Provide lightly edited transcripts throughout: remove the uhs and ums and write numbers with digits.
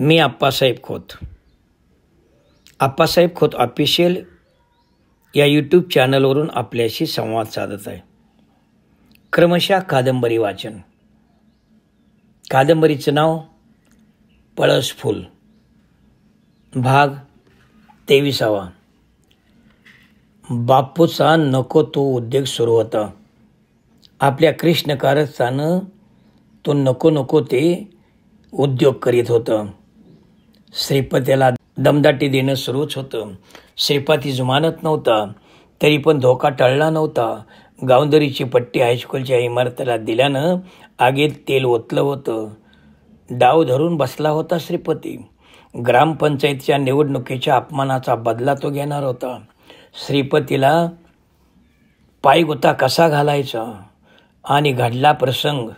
मी Appasaheb Khot, Appasaheb Khot official या YouTube चॅनलवरून आपल्याशी संवाद साधत आहे. क्रमशः कादंबरी वाचन. कादंबरीचं नाव पळस फूल, भाग 23. बापूचा नको तो उद्योग सुरू होता. आपल्या कृष्ण कारस्थानं तो नको नको ते उद्योग करीत होतं. श्रीपतीला दमदाटी देणं सुरूच होतं. श्रीपती जुमानत नव्हता, तरी पण धोका टळला नव्हता. गावंदरीची पट्टी हायस्कूलच्या इमारतीला दिल्यानं आगीत तेल ओतलं होतं. डाव धरून बसला होता श्रीपती. ग्रामपंचायतीच्या निवडणुकीच्या अपमानाचा बदला तो घेणार होता. श्रीपतीला पायगुता कसा घालायचा आणि घडला प्रसंग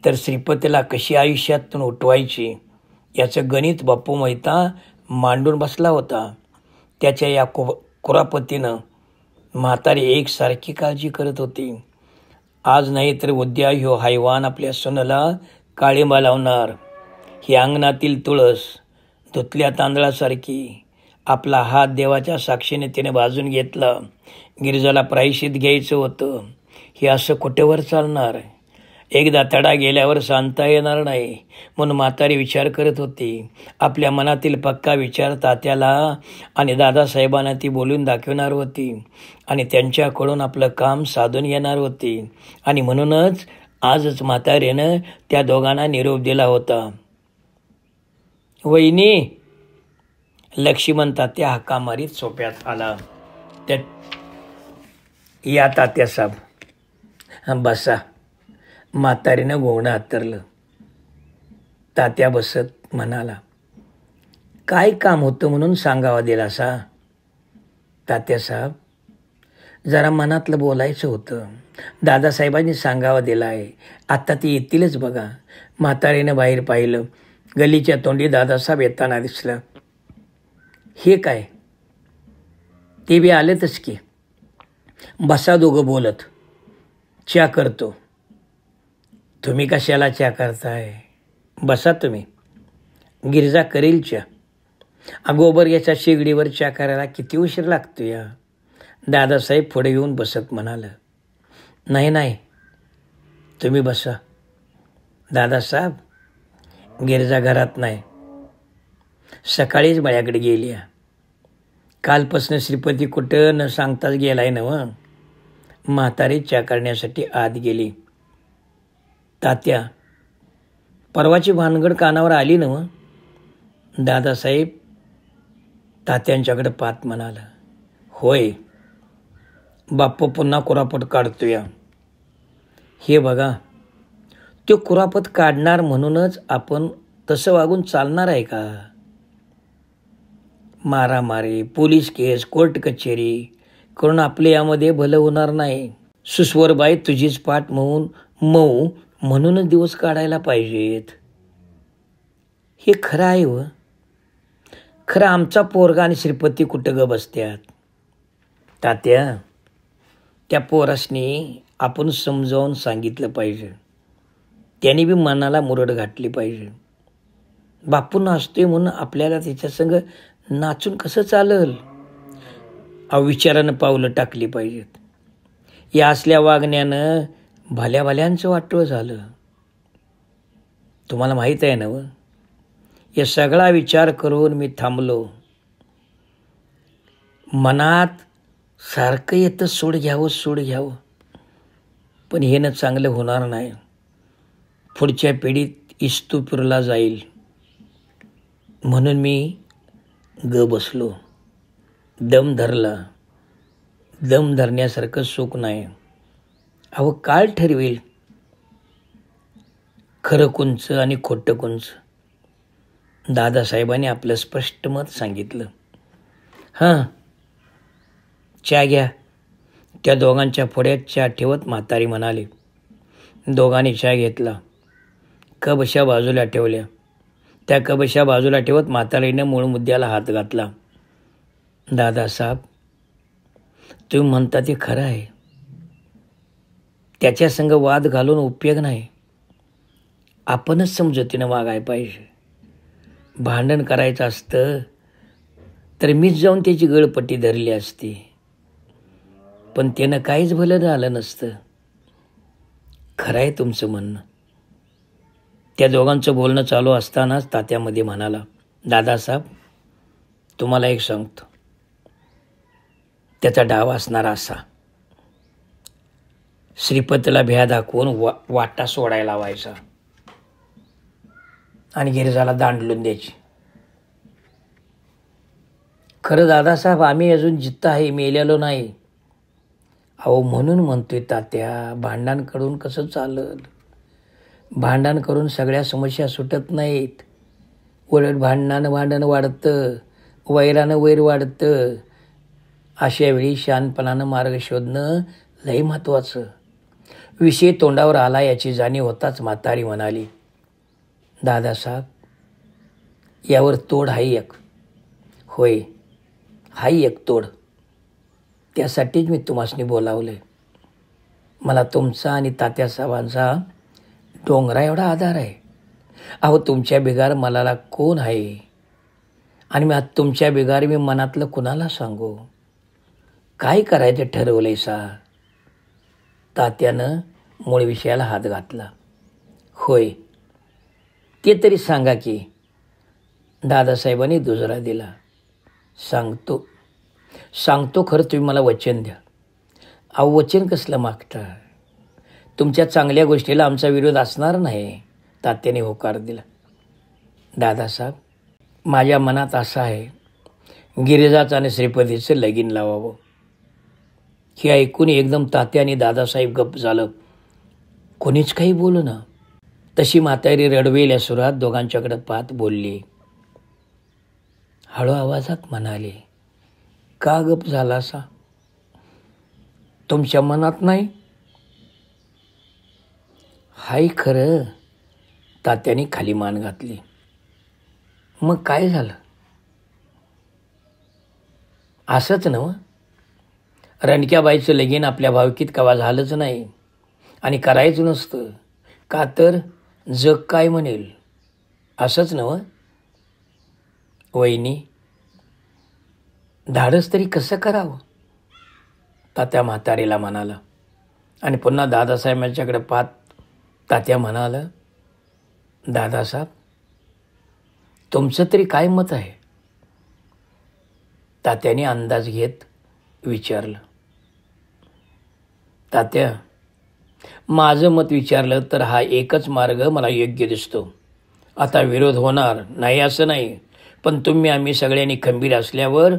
तर श्रीपतीला कशी आयुष्यातून उठवायची याचं गणित बापू मैता मांडून बसला होता. त्याच्या या कुरापतीनं म्हातारी एकसारखी काळजी करत होती. आज नाही तर उद्या ह्यो हैवान आपल्या सोनाला काळिंबा लावणार. ही अंगणातील तुळस धुतल्या तांदळासारखी. आपला हात देवाच्या साक्षीने तिने भाजून घेतला. गिरिजाला प्रायश्चित घ्यायचं होतं. हे असं कुठेवर चालणार? एकदा तडा गेल्यावर सांगता येणार नाही म्हणून म्हातारी विचार करत होती. आपल्या मनातील पक्का विचार तात्याला आणि दादासाहेबांना ती बोलून दाखवणार होती आणि त्यांच्याकडून आपलं काम साधून येणार होती. आणि म्हणूनच आजच म्हातारीनं त्या दोघांना निरोप दिला होता. वहिनी, लक्ष्मण तात्या हाका मारीत सोप्यात आला. त्या या तात्यासाहेब बसा. म्हातारीनं गोवणं हातरलं. तात्या बसत म्हणाला, काय काम होतं म्हणून सांगावा दिलासा? तात्यासाहेब, जरा मनातलं बोलायचं होतं. दादासाहेबांनी सांगावा दिला आहे. आत्ता ती येतीलच बघा. म्हातारीनं बाहेर पाहिलं. गल्लीच्या तोंडी दादासाहेब येताना दिसलं. हे काय? ते बी आलेतच की. बसा दोघं बोलत. च्या करतो. तुम्ही कशाला च्या करताय? बसा तुम्ही. गिरिजा करेल च्या. गोबर याच्या शेगडीवर च्या करायला किती उशीर लागतो या? दादासाहेब पुढे येऊन बसत म्हणाल. नाही नाही, तुम्ही बसा. दादासाहेब, गिरिजा घरात नाही. सकाळीच मळ्याकडे गेली. कालपासून श्रीपती कुठं न सांगताच गेलाय ना व. म्हातारी च्या करण्यासाठी आत गेली. तात्या, परवाची भानगड कानावर आली ना व? दादासाहेब तात्यांच्याकडे पाहत म्हणाला. होय, बाप्पू पुन्हा कुरापत काढतोया. हे बघा, तो कुरापत काढणार म्हणूनच आपण तसं वागून चालणार आहे का? मारामारी, पोलीस केस, कोर्ट कचेरी करून आपले यामध्ये भलं होणार नाही. सुस्वरबाई तुझीच पाठ मऊ म्हणूनच दिवस काढायला पाहिजेत. हे खरं आहे व. खरं आमचा पोरगा आणि श्रीपती कुठं ग बसत्यात? तात्या, त्या पोरासनी आपण समजावून सांगितलं पाहिजे. त्याने बी मनाला मुरड घातली पाहिजे. बापू नाचतोय म्हणून आपल्याला त्याच्यासंग नाचून कसं चालल? अविचारानं पावलं टाकली पाहिजेत. या असल्या वागण्यानं भल्या भल्यांचं वाटवं झालं. तुम्हाला माहीत आहे ना व, या सगळा विचार करून मी थांबलो. मनात सारखं येतं सोड घ्यावं, पण हे न चांगलं होणार नाही. पुढच्या पिढीत इस्तू पिरला जाईल म्हणून मी बसलो. दम धरला. दम धरण्यासारखं सुख नाही. अहो, काळ ठरवेल खरं कोणचं आणि खोटं कोणचं. दादासाहेबांनी आपलं स्पष्ट मत सांगितलं. हां, च्या घ्या. त्या दोघांच्या पुढ्यात च्या ठेवत म्हातारी म्हणाली. दोघांनी च्या घेतला. कबशा बाजूला ठेवल्या. त्या कबशा बाजूला ठेवत म्हातारीनं मूळ मुद्द्याला हात घातला. दादासाहेब, तुम्ही म्हणता ते खरं आहे. त्याच्या संग वाद घालून उपयोग नाही. आपणच समजुतीनं वागाय पाहिजे. भांडण करायचं असतं तर मीच जाऊन त्याची गळपट्टी धरली असती, पण त्यानं काहीच भलं झालं नसतं. खरं आहे तुमचं म्हणणं. त्या दोघांचं बोलणं चालू असतानाच तात्यामध्ये म्हणाला, दादासाहेब तुम्हाला एक सांगतो. त्याचा डाव असणारा असा, श्रीपतीला भ्या दाखवून वाटा सोडायला लावायचा आणि गिरिजाला दांडलून द्यायची. खरं दादासाहेब आम्ही अजून जित्त आहे, मेलेलो नाही. अहो म्हणून म्हणतोय तात्या, भांडण करून कसं चालल? भांडण करून सगळ्या समस्या सुटत नाहीत. उलट भांडण वाढतं, वैरानं वैर वाढतं. अशा वेळी शांतपणानं मार्ग शोधणं लई महत्त्वाचं. विषय तोंडावर आला याची जाणीव होताच म्हातारी म्हणाली, दादासाहेब यावर तोड हाय एक. होय हाय एक तोड. त्यासाठीच मी तुम्हासनी बोलावलंय. मला तुमचा आणि तात्यासाहेबांचा डोंगरा एवढा आधार आहे. अहो तुमच्या बिगार मलाला कोण आहे आणि मी तुमच्या बिगार मी मनातलं कुणाला सांगू? काय करायचं ठरवलंय सा? तात्यानं मूळ विषयाला हात घातला. होय ते तरी सांगा की. दादासाहेबांनी दुजरा दिला. सांगतो खरं, तुम्ही मला वचन द्या. अहो वचन कसलं मागता? तुमच्या चांगल्या गोष्टीला आमचा विरोध असणार नाही. तात्याने होकार दिला. दादासाहेब माझ्या मनात असं आहे, गिरिजाचं आणि श्रीपतीचं लगीन लावावं. हे ऐकून एकदम तात्या आणि दादासाहेब गप्प झालं. कोणीच काही बोलू ना. तशी म्हातारी रडवेल्या सुरात दोघांच्याकडे पाहत बोलली. हळू आवाजात म्हणाली, का गप झाला असा? तुमच्या मनात नाही? हाय खरं. तात्याने खाली मान घातली. मग काय झालं? असंच नव्ह, रणक्याबाईचं लगीन आपल्या भावकीत कवा झालंच नाही आणि करायचं नसतं. का तर जग काय म्हणेल, असंच नव्ह? वहिनी धाडस तरी कसं करावं? तात्या म्हातारीला म्हणाला आणि पुन्हा दादासाहेबांच्याकडे पाहत तात्या म्हणाला, दादासाहेब तुमचं तरी काय मत आहे? तात्याने अंदाज घेत विचारलं. तात्या माझं मत विचारलं तर हा एकच मार्ग मला योग्य दिसतो. आता विरोध होणार नाही असं नाही, पण तुम्ही आम्ही सगळ्यांनी खंबीर असल्यावर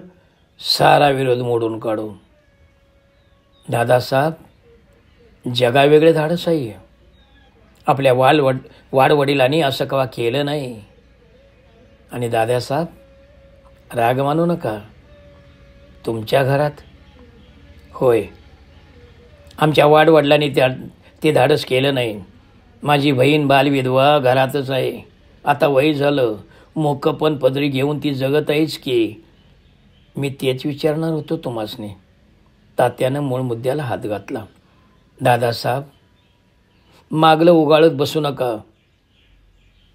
सारा विरोध मोडून काढू. दादासाहेब जगावेगळे धाडस आहे. आपल्या वाडवडिलांनी असं कवा केलं नाही. आणि दादासाहेब राग मानू नका. तुमच्या घरात होय आमच्या वाडवडिलांनी ते धाडस केलं नाही. माझी बहीण बालविधवा घरातच आहे. आता वय झालं, मोकपण पदरी घेऊन ती जगत आहेच की. मी तेच विचारणार होतो तुम्हासनी. तात्यानं मूळ मुद्द्याला हात घातला. दादासाहेब मागलं उगाळत बसू नका.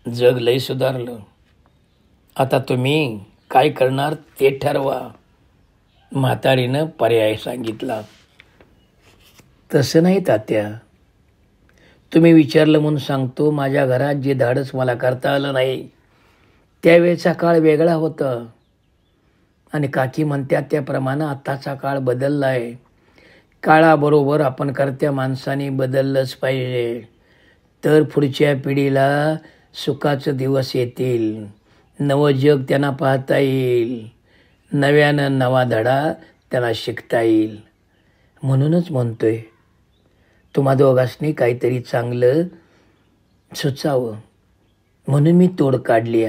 जग लय सुधारलं. आता तुम्ही काय करणार ते ठरवा. म्हातारीनं पर्याय सांगितला. तसं नाही तात्या, तुम्ही विचारलं म्हणून सांगतो. माझ्या घरात जे धाडस मला करता आलं नाही त्यावेळेचा काळ वेगळा होता आणि काकी म्हणतात त्याप्रमाणे आत्ताचा काळ बदलला आहे. काळाबरोबर आपण कर्त्या माणसाने बदललंच पाहिजे, तर पुढच्या पिढीला सुखाचे दिवस येतील. नवं जग त्यांना पाहता येईल. नव्यानं नवा धडा त्यांना शिकता येईल. म्हणूनच म्हणतोय तुम्हा दोघांनी काहीतरी चांगलं सुचावं म्हणून मी तोड काढली.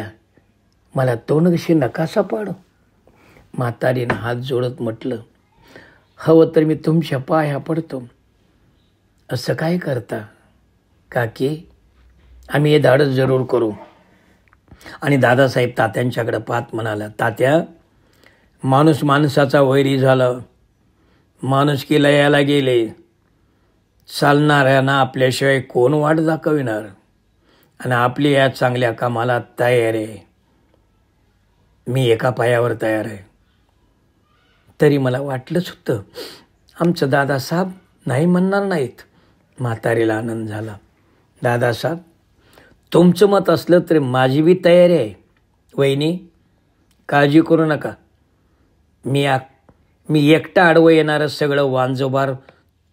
मला तोंड कशी नकासा पाडू. म्हातारीनं हात जोडत म्हटलं, हवं तर मी तुमच्या पाया पडतो. असं काय करता काकी? आम्ही हे धाडस जरूर करू. आणि दादासाहेब तात्यांच्याकडे पाहत म्हणाला, तात्या माणूस माणसाचा वैरी झाला. माणुसकीला यायला गेले. चालणाऱ्यांना आपल्याशिवाय कोण वाट दाखविणार? आणि आपली या चांगल्या कामाला तयार आहे. मी एका पायावर तयार आहे. तरी मला वाटलंच होतं आमचं दादासाहेब नाही म्हणणार नाहीत. म्हातारीला आनंद झाला. दादासाहेब, तुमचं मत असलं तरी माझी बी तयारी आहे. वहिनी, काळजी करू नका. मी एकटा आडवं येणारं सगळं वांजोबार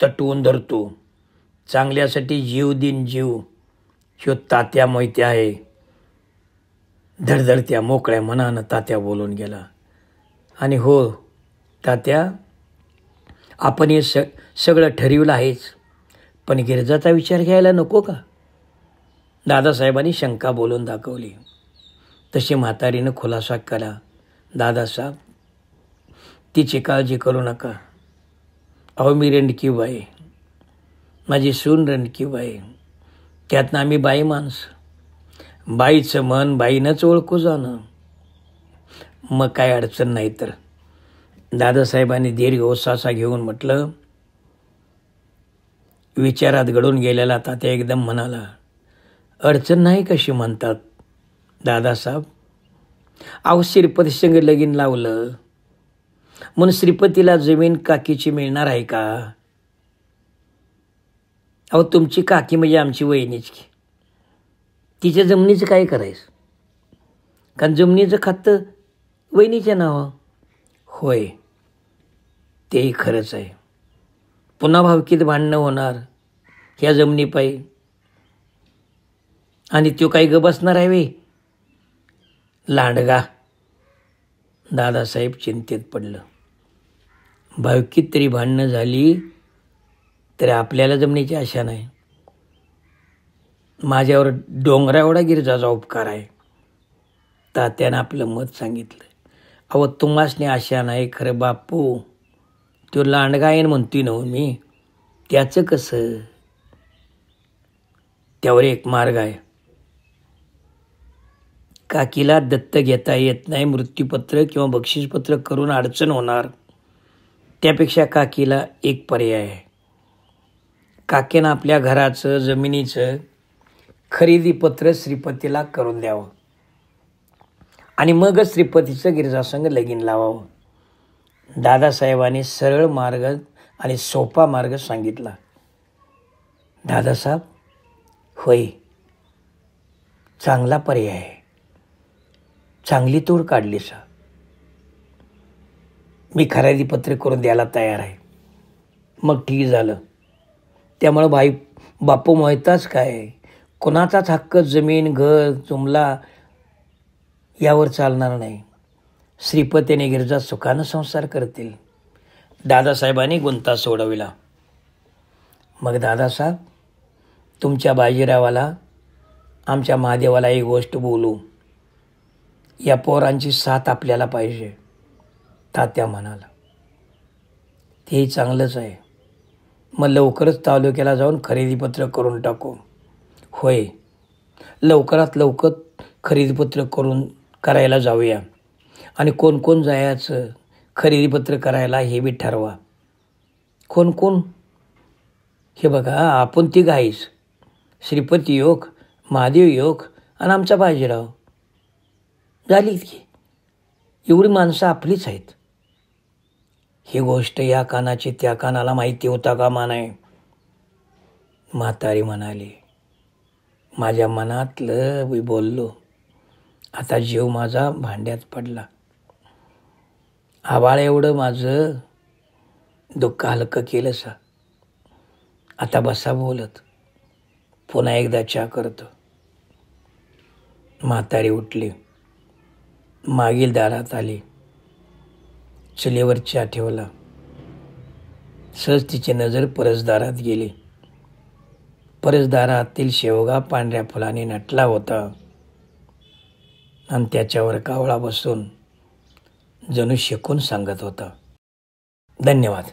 तटवून धरतो. चांगल्यासाठी जीव दिन जीव. ह्यो तात्या मोहिते आहे. धडधडत्या मोकळ्या मनानं तात्या बोलून गेला. आणि हो तात्या, आपण हे सगळं ठरविलं आहेच, पण गिरजाचा विचार घ्यायला नको का? दादासाहेबांनी शंका बोलून दाखवली. तशी म्हातारीनं खुलासा केला. दादासाहेब, तिची काळजी करू नका. अहो, मी रंडकी बाई, माझी सून रंडकी बाई, त्यातनं आम्ही बाई माणसं. बाईचं मन बाईनंच ओळखू जाणं. मग काय अडचण नाही तर. दादासाहेबांनी दीर्घ ओसासा घेऊन म्हटलं. विचारात घडून गेलेला तात्या एकदम म्हणाला, अडचण नाही कशी म्हणतात दादासाहेब? अहो, श्रीपती संग लगीन लावलं म्हणून श्रीपतीला जमीन काकीची मिळणार आहे का? अहो, तुमची काकी म्हणजे आमची वहिनीच की. तिच्या जमिनीचं काय करायचं? कारण जमिनीचं खातं वहिनीच्या नावं. होय, तेही खरंच आहे. पुन्हा भावकीत भांडणं होणार ह्या जमिनीपायी. आणि तो काही ग बसणार आहे वे लांडगा. दादासाहेब चिंतेत पडलं. भावकीत तरी भांडणं झाली तरी आपल्याला जमिनीची आशा नाही. माझ्यावर डोंगरा एवढा गिरजाचा उपकार आहे. तात्यानं आपलं मत सांगितलं. अहो, तुम्हासनी आशा नाही खरं बापू. तो लांडगा आहे म्हणतोय ना मी, त्याचं कसं? त्यावर एक मार्ग आहे. काकीला दत्त घेता येत नाही. मृत्यूपत्र किंवा बक्षीसपत्र करून अडचण होणार. त्यापेक्षा काकीला एक पर्याय आहे. काकीनं आपल्या घराचं जमिनीचं खरेदीपत्र श्रीपतीला करून द्यावं आणि मगच श्रीपतीचं गिरजासंग लगीन लावावं. दादासाहेबांनी सरळ मार्ग आणि सोपा मार्ग सांगितला. दादासाहेब, होय, चांगला पर्याय आहे. चांगली तोड काढली सा. मी खरेदीपत्र करून द्यायला तयार आहे. मग ठीक झालं. त्यामुळं बापू मोहिताच काय, कोणाचाच हक्क जमीन घर जुमला यावर चालणार नाही. श्रीपतीने गिरजा सुखानं संसार करतील. दादासाहेबांनी गुंता सोडविला. मग दादासाहेब, तुमच्या बाजीरावाला आमच्या महादेवाला एक गोष्ट बोलू. या पोरांची साथ आपल्याला पाहिजे. तात्या म्हणाला. तेही चांगलंच आहे. मग लवकरच तालुक्याला जाऊन खरेदीपत्र करून टाकू. होय, लवकरात लवकर खरेदीपत्र करायला जाऊया. आणि कोण कोण जायचं खरेदीपत्र करायला हे बी ठरवा. कोण कोण? हे बघा, आपण ती गाईस, श्रीपती योग, महादेव योग आणि आमचा बाजीराव. झालीत की. एवढी माणसं आपलीच आहेत. ही गोष्ट या कानाची त्या कानाला माहिती होता कामा नये. म्हातारी म्हणाली, माझ्या मनातलं मी बोललो. आता जीव माझा भांड्यात पडला. आबाळ एवढं माझं दुःख हलकं केलं सा. आता बसा बोलत. पुन्हा एकदा चहा करतो. म्हातारी उठली. मागील दारात आली. चुलीवर चहा ठेवला. सहज तिची नजर परसदारात गेली. परसदारातील शेवगा पांढऱ्या फुलाने नटला होता आणि त्याच्यावर कावळा बसून जणू शेकून सांगत होता. धन्यवाद.